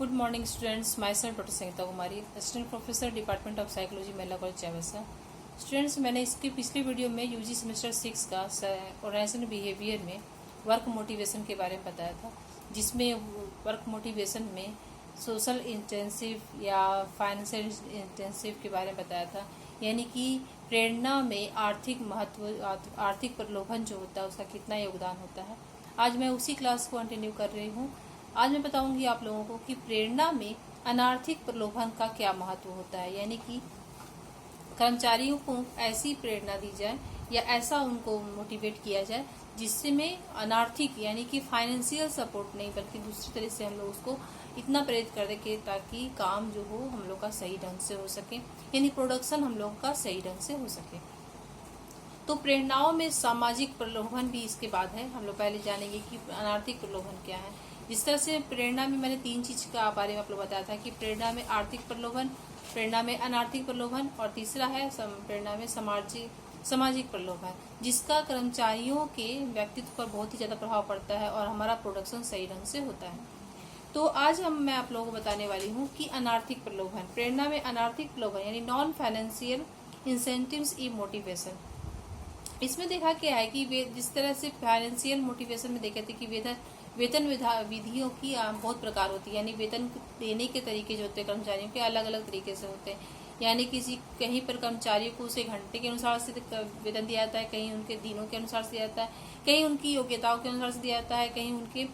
Good morning students, myself Dr. Sangeeta Kumari, assistant professor department of psychology महिला college चावसा। Students, मैंने इसके पिछले video में यूजी सेमेस्टर 6 का ऑर्गेनाइजेशन बिहेवियर में वर्क मोटिवेशन के बारे में बताया था, जिसमें वर्क मोटिवेशन में सोशल इंटेंसिव या फाइनेंशियल इंटेंसिव के बारे में बताया था। यानी कि प्रेरणा में आर्थिक महत्व, आर्थिक प्रलोभन जो होता है उसका कितना योगदान होता है। आज मैं उसी क्लास को कंटिन्यू कर रही हूँ। आज मैं बताऊंगी आप लोगों को कि प्रेरणा में अनार्थिक प्रलोभन का क्या महत्व होता है। यानी कि कर्मचारियों को ऐसी प्रेरणा दी जाए या ऐसा उनको मोटिवेट किया जाए जिससे में अनार्थिक यानी कि फाइनेंशियल सपोर्ट नहीं बल्कि दूसरी तरह से हम लोग उसको इतना प्रेरित कर दें ताकि काम जो हो हम लोग का सही ढंग से हो सके, यानी प्रोडक्शन हम लोग का सही ढंग से हो सके। तो प्रेरणाओं में सामाजिक प्रलोभन भी इसके बाद है। हम लोग पहले जानेंगे कि अनार्थिक प्रलोभन क्या है। जिस तरह से प्रेरणा में मैंने 3 चीज का बारे में आप लोग बताया था कि प्रेरणा में आर्थिक प्रलोभन, प्रेरणा में अनार्थिक प्रलोभन और तीसरा है प्रेरणा में सामाजिक प्रलोभन, जिसका कर्मचारियों के व्यक्तित्व पर बहुत ही ज्यादा प्रभाव पड़ता है और हमारा प्रोडक्शन सही ढंग से होता है। तो आज मैं आप लोगों को बताने वाली हूँ कि अनार्थिक प्रलोभन, प्रेरणा में अनार्थिक प्रलोभन यानी नॉन फाइनेंशियल इंसेंटिव्स ई मोटिवेशन। इसमें देखा क्या है कि जिस तरह से फाइनेंशियल मोटिवेशन में देखे थे कि वेतन विधियों की बहुत प्रकार होती है, यानी वेतन देने के तरीके जो होते हैं कर्मचारियों के अलग अलग तरीके से होते हैं। यानी कहीं पर कर्मचारियों को उसे घंटे के अनुसार से वेतन दिया जाता है, कहीं उनके दिनों के अनुसार से दिया जाता है, कहीं उनकी योग्यताओं के अनुसार से दिया जाता है, कहीं उनके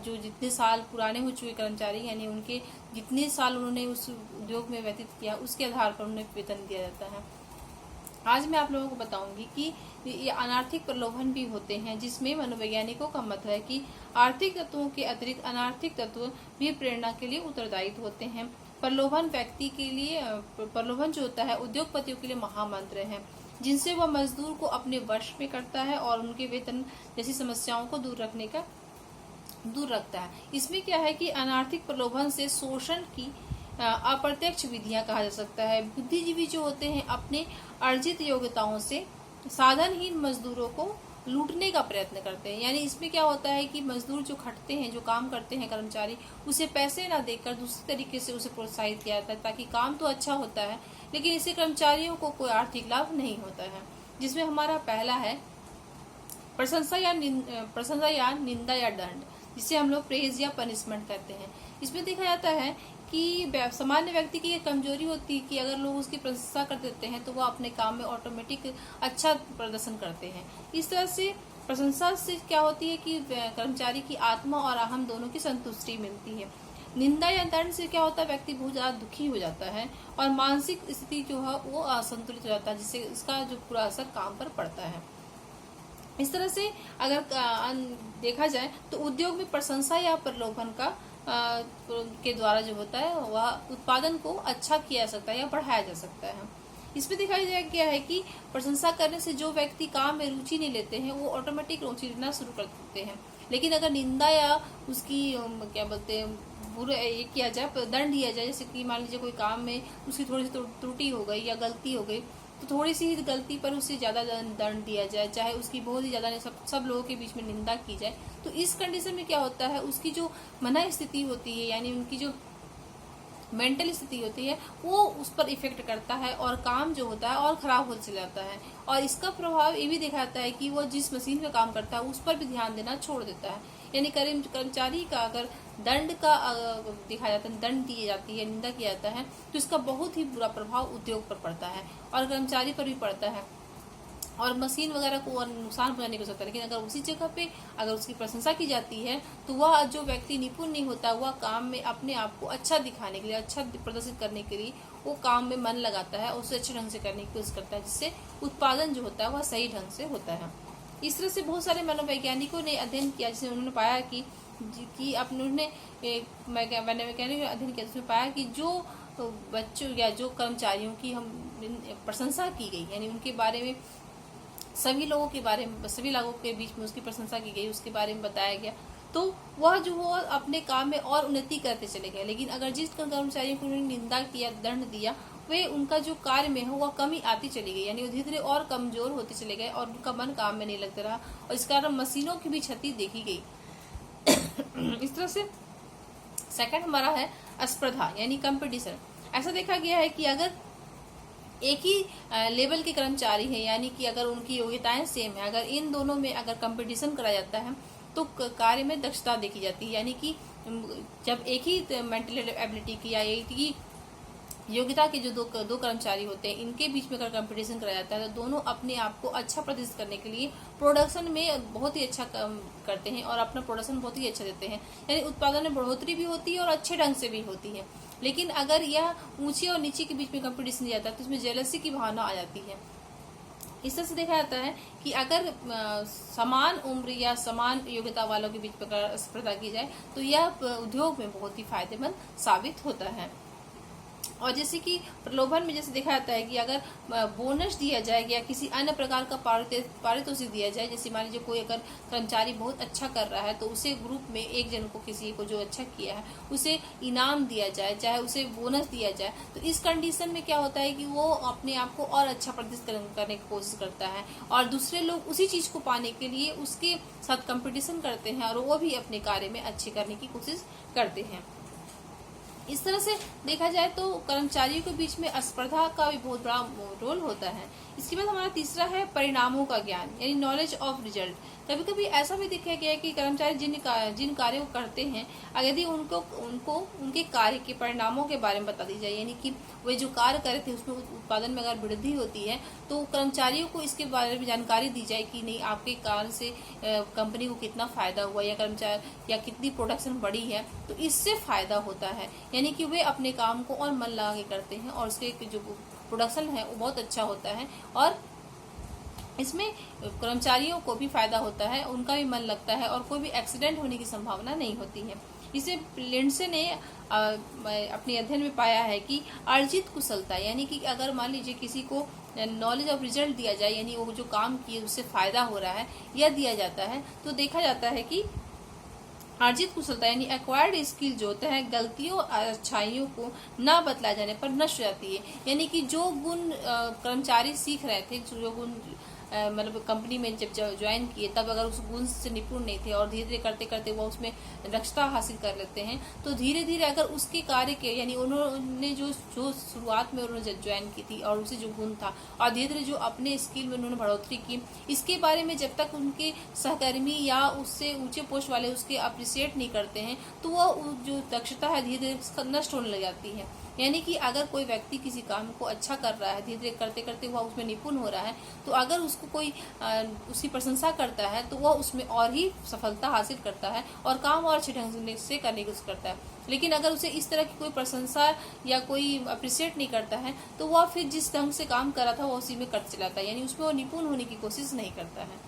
जो जितने साल पुराने हो चुके कर्मचारी यानी उनके जितने साल उन्होंने उस उद्योग में व्यतीत किया उसके आधार पर उन्हें वेतन दिया जाता है। आज मैं आप लोगों को बताऊंगी कि ये अनार्थिक प्रलोभन भी होते हैं, जिसमें मनोवैज्ञानिकों का मत है कि आर्थिक तत्वों के अतिरिक्त अनार्थिक तत्व भी प्रेरणा के लिए उत्तरदायी होते हैं। प्रलोभन व्यक्ति के लिए, प्रलोभन जो होता है उद्योगपतियों के लिए महामंत्र है, जिनसे वह मजदूर को अपने वश में करता है और उनके वेतन जैसी समस्याओं को दूर रखता है। इसमें क्या है कि अनार्थिक प्रलोभन से शोषण की अप्रत्यक्ष विधियां कहा जा सकता है। बुद्धिजीवी जो होते हैं अपने अर्जित योग्यताओं से साधनहीन मजदूरों को लूटने का प्रयत्न करते हैं। यानी इसमें क्या होता है कि मजदूर जो खटते हैं, जो काम करते हैं कर्मचारी, उसे पैसे ना देकर दूसरे तरीके से उसे प्रोत्साहित किया जाता है, ताकि काम तो अच्छा होता है लेकिन इससे कर्मचारियों को कोई आर्थिक लाभ नहीं होता है। जिसमें हमारा पहला है प्रशंसा या निंदा या दंड, जिसे हम लोग प्रेज या पनिशमेंट कहते हैं। इसमें देखा जाता है कि सामान्य व्यक्ति की ये कमजोरी होती है कि अगर लोग उसकी प्रशंसा कर देते हैं तो वह अपने काम में ऑटोमेटिक अच्छा प्रदर्शन करते हैं। इस तरह से प्रशंसा से क्या होती है कि कर्मचारी की आत्मा और अहम दोनों की संतुष्टि मिलती है। निंदा या दंड से क्या होता है, व्यक्ति बहुत ज्यादा दुखी हो जाता है और मानसिक स्थिति जो है वो असंतुलित हो जाता है, जिससे इसका जो पूरा असर काम पर पड़ता है। इस तरह से अगर देखा जाए तो उद्योग में प्रशंसा या प्रलोभन का के द्वारा जो होता है वह उत्पादन को अच्छा किया जा सकता है या बढ़ाया जा सकता है। इसमें दिखाई जाए क्या है कि प्रशंसा करने से जो व्यक्ति काम में रुचि नहीं लेते हैं वो ऑटोमेटिक रुचि लेना शुरू कर देते हैं। लेकिन अगर निंदा या उसकी क्या बोलते हैं बुरा ये किया जाए, दंड दिया जाए, जैसे कि मान लीजिए कोई काम में उसकी थोड़ी सी त्रुटि हो गई या गलती हो गई तो थोड़ी सी ही गलती पर उसे ज्यादा दंड दिया जाए, चाहे उसकी बहुत ही ज्यादा सब लोगों के बीच में निंदा की जाए, तो इस कंडीशन में क्या होता है उसकी जो मन स्थिति होती है यानी उनकी जो मेंटल स्थिति होती है वो उस पर इफेक्ट करता है और काम जो होता है और खराब हो चला जाता है। और इसका प्रभाव ये भी देखा जाता है कि वो जिस मशीन में काम करता है उस पर भी ध्यान देना छोड़ देता है। यानी कर्मचारी का अगर दंड का दिखाया जाता है, दंड दी जाती है, निंदा किया जाता है, तो इसका बहुत ही बुरा प्रभाव उद्योग पर पड़ता है और कर्मचारी पर भी पड़ता है और मशीन वगैरह को और नुकसान पहुंचाने को सकता है। लेकिन अगर उसी जगह पे अगर उसकी प्रशंसा की जाती है तो वह जो व्यक्ति निपुण नहीं होता वह काम में अपने आप को अच्छा दिखाने के लिए, अच्छा प्रदर्शित करने के लिए वो काम में मन लगाता है और उसे अच्छे ढंग से करने की कोशिश करता है, जिससे उत्पादन जो होता है वह सही ढंग से होता है। इस तरह से बहुत सारे मनोवैज्ञानिकों ने अध्ययन किया जिसमें उन्होंने पाया कि अपने मनोवैज्ञानिक अध्ययन किया जिसमें पाया कि जो बच्चों या जो कर्मचारियों की हम प्रशंसा की गई यानी उनके बारे में सभी लोगों के बीच में उसकी प्रशंसा की गई, उसके बारे में बताया गया, तो वह जो वो अपने काम में और उन्नति करते चले गए। लेकिन अगर जिस कर्मचारियों को उन्होंने निंदा किया, दंड दिया, वे उनका जो कार्य में हो वह कमी आती चली गई, यानी धीरे धीरे और कमजोर होते चले गए और उनका मन काम में नहीं लगता रहा और इस कारण मशीनों की भी क्षति देखी गई। इस तरह से सेकंड हमारा है स्पर्धा यानी कंपटीशन। ऐसा देखा गया है कि अगर एक ही लेवल के कर्मचारी हैं, यानी कि अगर उनकी योग्यताएं सेम है, अगर इन दोनों में अगर कंपटीशन करा जाता है तो कार्य में दक्षता देखी जाती है। यानी कि जब एक ही मेंटल एबिलिटी की या एक ही योग्यता के जो दो कर्मचारी होते हैं, इनके बीच में अगर कंपटीशन कराया जाता है तो दोनों अपने आप को अच्छा प्रदर्शित करने के लिए प्रोडक्शन में बहुत ही अच्छा करते हैं और अपना प्रोडक्शन बहुत ही अच्छा देते हैं, यानी उत्पादन में बढ़ोतरी भी होती है और अच्छे ढंग से भी होती है। लेकिन अगर यह ऊंचे और नीचे के बीच में कंपटीशन दिया जाता है तो उसमें जेलसी की भावना आ जाती है। इस तरह से देखा जाता है कि अगर समान उम्र या समान योग्यता वालों के बीच में स्पर्धा की जाए तो यह उद्योग में बहुत ही फायदेमंद साबित होता है। और जैसे कि प्रलोभन में जैसे देखा जाता है कि अगर बोनस दिया जाए या किसी अन्य प्रकार का पारितोषिक दिया जाए, जैसे मान लीजिए कोई अगर कर्मचारी बहुत अच्छा कर रहा है तो उसे ग्रुप में एक जन को, किसी को जो अच्छा किया है उसे इनाम दिया जाए, चाहे उसे बोनस दिया जाए, तो इस कंडीशन में क्या होता है कि वो अपने आप को और अच्छा प्रदर्शित करने की कोशिश करता है और दूसरे लोग उसी चीज को पाने के लिए उसके साथ कंपटीशन करते हैं और वो भी अपने कार्य में अच्छे करने की कोशिश करते हैं। इस तरह से देखा जाए तो कर्मचारियों के बीच में स्पर्धा का भी बहुत बड़ा रोल होता है। इसके बाद हमारा तीसरा है परिणामों का ज्ञान यानी नॉलेज ऑफ रिजल्ट। कभी कभी ऐसा भी देखा गया है कि कर्मचारी जिन कार्यों को करते हैं, यदि उनको उनके कार्य के परिणामों के बारे में बता दी जाए, यानी कि वे जो कार्य कर रहे थे उसमें उत्पादन में अगर वृद्धि होती है तो कर्मचारियों को इसके बारे में जानकारी दी जाए कि नहीं, आपके कार्य से कंपनी को कितना फायदा हुआ या कर्मचारी या कितनी प्रोडक्शन बढ़ी है, तो इससे फायदा होता है। यानी कि वे अपने काम को और मन लगा के करते हैं और उसके जो प्रोडक्शन है वो बहुत अच्छा होता है और इसमें कर्मचारियों को भी फायदा होता है, उनका भी मन लगता है और कोई भी एक्सीडेंट होने की संभावना नहीं होती है। इसे लिंडसे ने अपने अध्ययन में पाया है कि अर्जित कुशलता, यानी कि अगर मान लीजिए किसी को नॉलेज ऑफ रिजल्ट दिया जाए, यानी वो जो काम किए उससे फायदा हो रहा है या दिया जाता है, तो देखा जाता है कि अर्जित कुशलता यानी एक्वायर्ड स्किल जो होता है गलतियों और अच्छाइयों को न बतलाए जाने पर नष्ट हो जाती है। यानी कि जो गुण कर्मचारी सीख रहे थे, जो गुण मतलब कंपनी में जब ज्वाइन किए तब अगर उस गुण से निपुण नहीं थे और धीरे धीरे करते करते वो उसमें दक्षता हासिल कर लेते हैं, तो धीरे धीरे अगर उसके कार्य के यानी उन्होंने जो शुरुआत में उन्होंने ज्वाइन की थी और उसे जो गुण था और धीरे धीरे जो अपने स्किल में उन्होंने बढ़ोतरी की, इसके बारे में जब तक उनके सहकर्मी या उससे ऊंचे पोस्ट वाले उसके अप्रिशिएट नहीं करते हैं तो वह जो दक्षता है धीरे धीरे नष्ट होने लग जाती है। यानी कि अगर कोई व्यक्ति किसी काम को अच्छा कर रहा है, धीरे धीरे करते करते वह उसमें निपुण हो रहा है, तो अगर उसको कोई उसकी प्रशंसा करता है तो वह उसमें और ही सफलता हासिल करता है और काम और अच्छे ढंग से करने की कोशिश करता है। लेकिन अगर उसे इस तरह की कोई प्रशंसा या कोई अप्रिशिएट नहीं करता है तो वह फिर जिस ढंग से काम कर रहा था वह उसी में करते चलाता है, यानी उसमें वो निपुण होने की कोशिश नहीं करता है।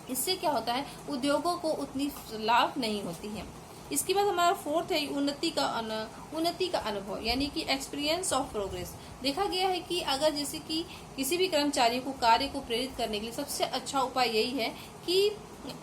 इससे क्या होता है, उद्योगों को उतनी लाभ नहीं होती है। इसके बाद हमारा फोर्थ है उन्नति का अनुभव यानी कि एक्सपीरियंस ऑफ प्रोग्रेस। देखा गया है कि अगर जैसे कि किसी भी कर्मचारी को कार्य को प्रेरित करने के लिए सबसे अच्छा उपाय यही है कि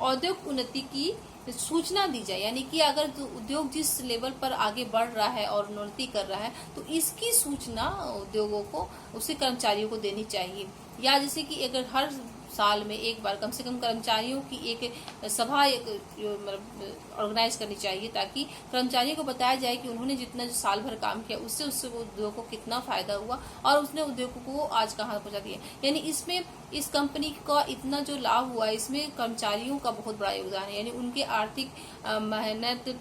औद्योगिक उन्नति की सूचना दी जाए, यानी कि अगर उद्योग जिस लेवल पर आगे बढ़ रहा है और उन्नति कर रहा है तो इसकी सूचना उद्योगों को उसके कर्मचारियों को देनी चाहिए। या जैसे कि अगर हर साल में एक बार कम से कम कर्मचारियों की एक सभा मतलब ऑर्गेनाइज करनी चाहिए ताकि कर्मचारियों को बताया जाए कि उन्होंने जितना जो साल भर काम किया उससे उद्योग को कितना फायदा हुआ और उसने उद्योग को आज कहाँ पहुंचा दिया। यानी इसमें इस कंपनी का इतना जो लाभ हुआ है इसमें कर्मचारियों का बहुत बड़ा योगदान है, यानी उनके आर्थिक मेहनत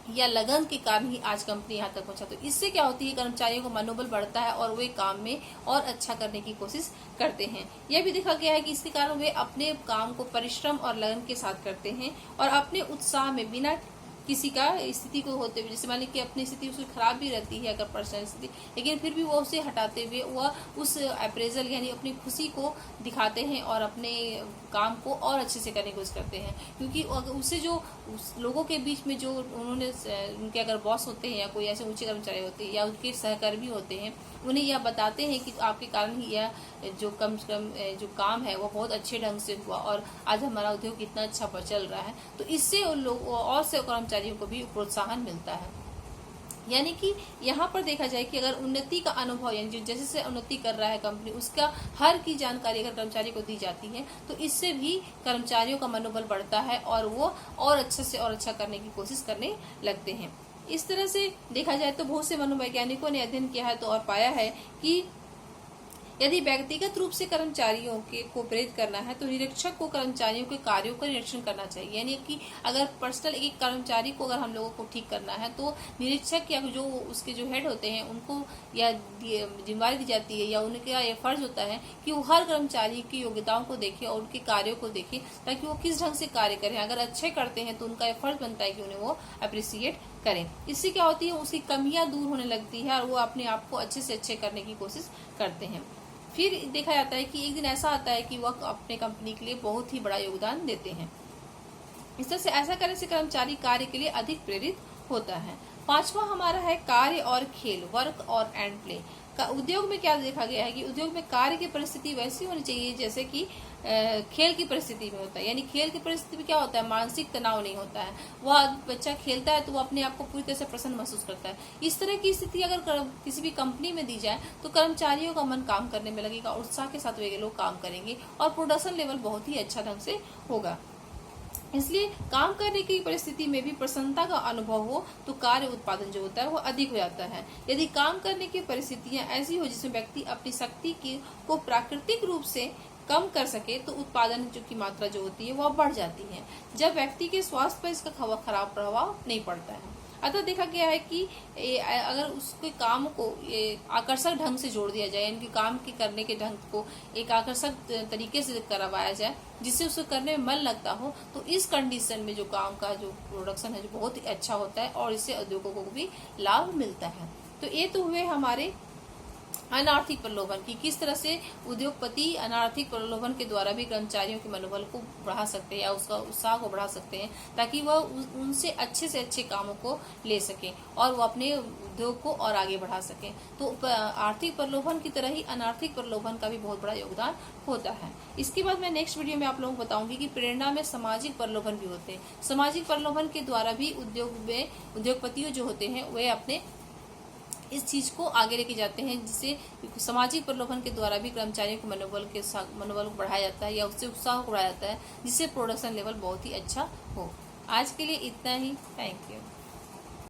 या लगन के कारण ही आज कंपनी यहाँ तक पहुंचा। तो इससे क्या होती है, कर्मचारियों का मनोबल बढ़ता है और वे काम में और अच्छा करने की कोशिश करते हैं। यह भी देखा गया है कि इसके कारण वे अपने काम को परिश्रम और लगन के साथ करते हैं और अपने उत्साह में बिना किसी का स्थिति को होते हुए, जैसे मान लीजिए कि अपनी स्थिति उसकी खराब भी रहती है अगर पर्सनल स्थिति, लेकिन फिर भी वो उसे हटाते हुए वह उस अप्रेजल यानी अपनी खुशी को दिखाते हैं और अपने काम को और अच्छे से करने की कोशिश करते हैं। क्योंकि उससे जो लोगों के बीच में जो उन्होंने उनके अगर बॉस होते हैं या कोई ऐसे ऊंचे कर्मचारी होते हैं या उनके सहकर्मी होते हैं, उन्हें यह बताते हैं कि आपके कारण ही यह जो कम से कम जो काम है वो बहुत अच्छे ढंग से हुआ और आज हमारा उद्योग कितना अच्छा चल रहा है, तो इससे उन लोग और से कर्मचारियों को भी प्रोत्साहन मिलता है। यानी कि यहाँ पर देखा जाए कि अगर उन्नति का अनुभव यानी जो जैसे से उन्नति कर रहा है कंपनी उसका हर की जानकारी अगर कर्मचारी को दी जाती है तो इससे भी कर्मचारियों का मनोबल बढ़ता है और वो और अच्छे से और अच्छा करने की कोशिश करने लगते हैं। इस तरह से देखा जाए तो बहुत से मनोवैज्ञानिकों ने अध्ययन किया है तो और पाया है कि यदि व्यक्तिगत रूप से कर्मचारियों को प्रेरित करना है तो निरीक्षक को कर्मचारियों के कार्यों का निरीक्षण करना चाहिए। यानी कि अगर पर्सनल एक कर्मचारी को अगर हम लोगों को ठीक करना है तो निरीक्षक या जो उसके जो हेड होते हैं उनको या जिम्मेदारी दी जाती है या उनका ये फर्ज होता है कि वो हर कर्मचारी की योग्यताओं को देखे और उनके कार्यों को देखे ताकि वो किस ढंग से कार्य करें। अगर अच्छे करते हैं तो उनका ये फर्ज बनता है कि उन्हें वो अप्रिसिएट करें। इससे क्या होती है, उसकी कमियां दूर होने लगती है और वो अपने आप को अच्छे से अच्छे करने की कोशिश करते हैं। फिर देखा जाता है कि एक दिन ऐसा आता है कि वह अपने कंपनी के लिए बहुत ही बड़ा योगदान देते हैं। इस तरह से ऐसा करने से कर्मचारी कार्य के लिए अधिक प्रेरित होता है। पांचवा हमारा है कार्य और खेल, वर्क और एंड प्ले। उद्योग में क्या देखा गया है कि उद्योग में कार्य की परिस्थिति वैसी होनी चाहिए जैसे कि खेल की परिस्थिति में होता है। यानी खेल की परिस्थिति में क्या होता है, मानसिक तनाव नहीं होता है। वह बच्चा खेलता है तो वो अपने आप को पूरी तरह से प्रसन्न महसूस करता है। इस तरह की स्थिति अगर किसी भी कंपनी में दी जाए तो कर्मचारियों का मन काम करने में लगेगा, उत्साह के साथ वे लोग काम करेंगे और प्रोडक्शन लेवल बहुत ही अच्छा ढंग से होगा। इसलिए काम करने की परिस्थिति में भी प्रसन्नता का अनुभव हो तो कार्य उत्पादन जो होता है वो अधिक हो जाता है। यदि काम करने की परिस्थितियां ऐसी हो जिसमें व्यक्ति अपनी शक्ति को प्राकृतिक रूप से कम कर सके तो उत्पादन की मात्रा जो होती है वह बढ़ जाती है, जब व्यक्ति के स्वास्थ्य पर इसका खराब प्रभाव नहीं पड़ता है। अतः देखा गया है कि अगर उसके काम को आकर्षक ढंग से जोड़ दिया जाए, इनके काम के करने के ढंग को एक आकर्षक तरीके से करवाया जाए जिससे उसे करने में मन लगता हो, तो इस कंडीशन में जो काम का जो प्रोडक्शन है जो बहुत ही अच्छा होता है और इससे उद्योगों को भी लाभ मिलता है। तो ये तो हुए हमारे अनार्थिक प्रलोभन की किस तरह से उद्योगपति अनार्थिक प्रलोभन के द्वारा भी कर्मचारियों के मनोबल को बढ़ा सकते हैं या उसका उत्साह को बढ़ा सकते हैं ताकि वह उनसे अच्छे से अच्छे कामों को ले सकें और वो अपने उद्योग को और आगे बढ़ा सकें। तो आर्थिक प्रलोभन की तरह ही अनार्थिक प्रलोभन का भी बहुत बड़ा योगदान होता है। इसके बाद मैं नेक्स्ट वीडियो में आप लोगों को बताऊंगी कि प्रेरणा में सामाजिक प्रलोभन भी होते हैं। सामाजिक प्रलोभन के द्वारा भी उद्योगपतियों जो होते हैं वे अपने इस चीज को आगे लेके जाते हैं, जिससे सामाजिक प्रलोभन के द्वारा भी कर्मचारियों के मनोबल को बढ़ाया जाता है या उससे उत्साह को बढ़ाया जाता है जिससे प्रोडक्शन लेवल बहुत ही अच्छा हो। आज के लिए इतना ही। Thank you.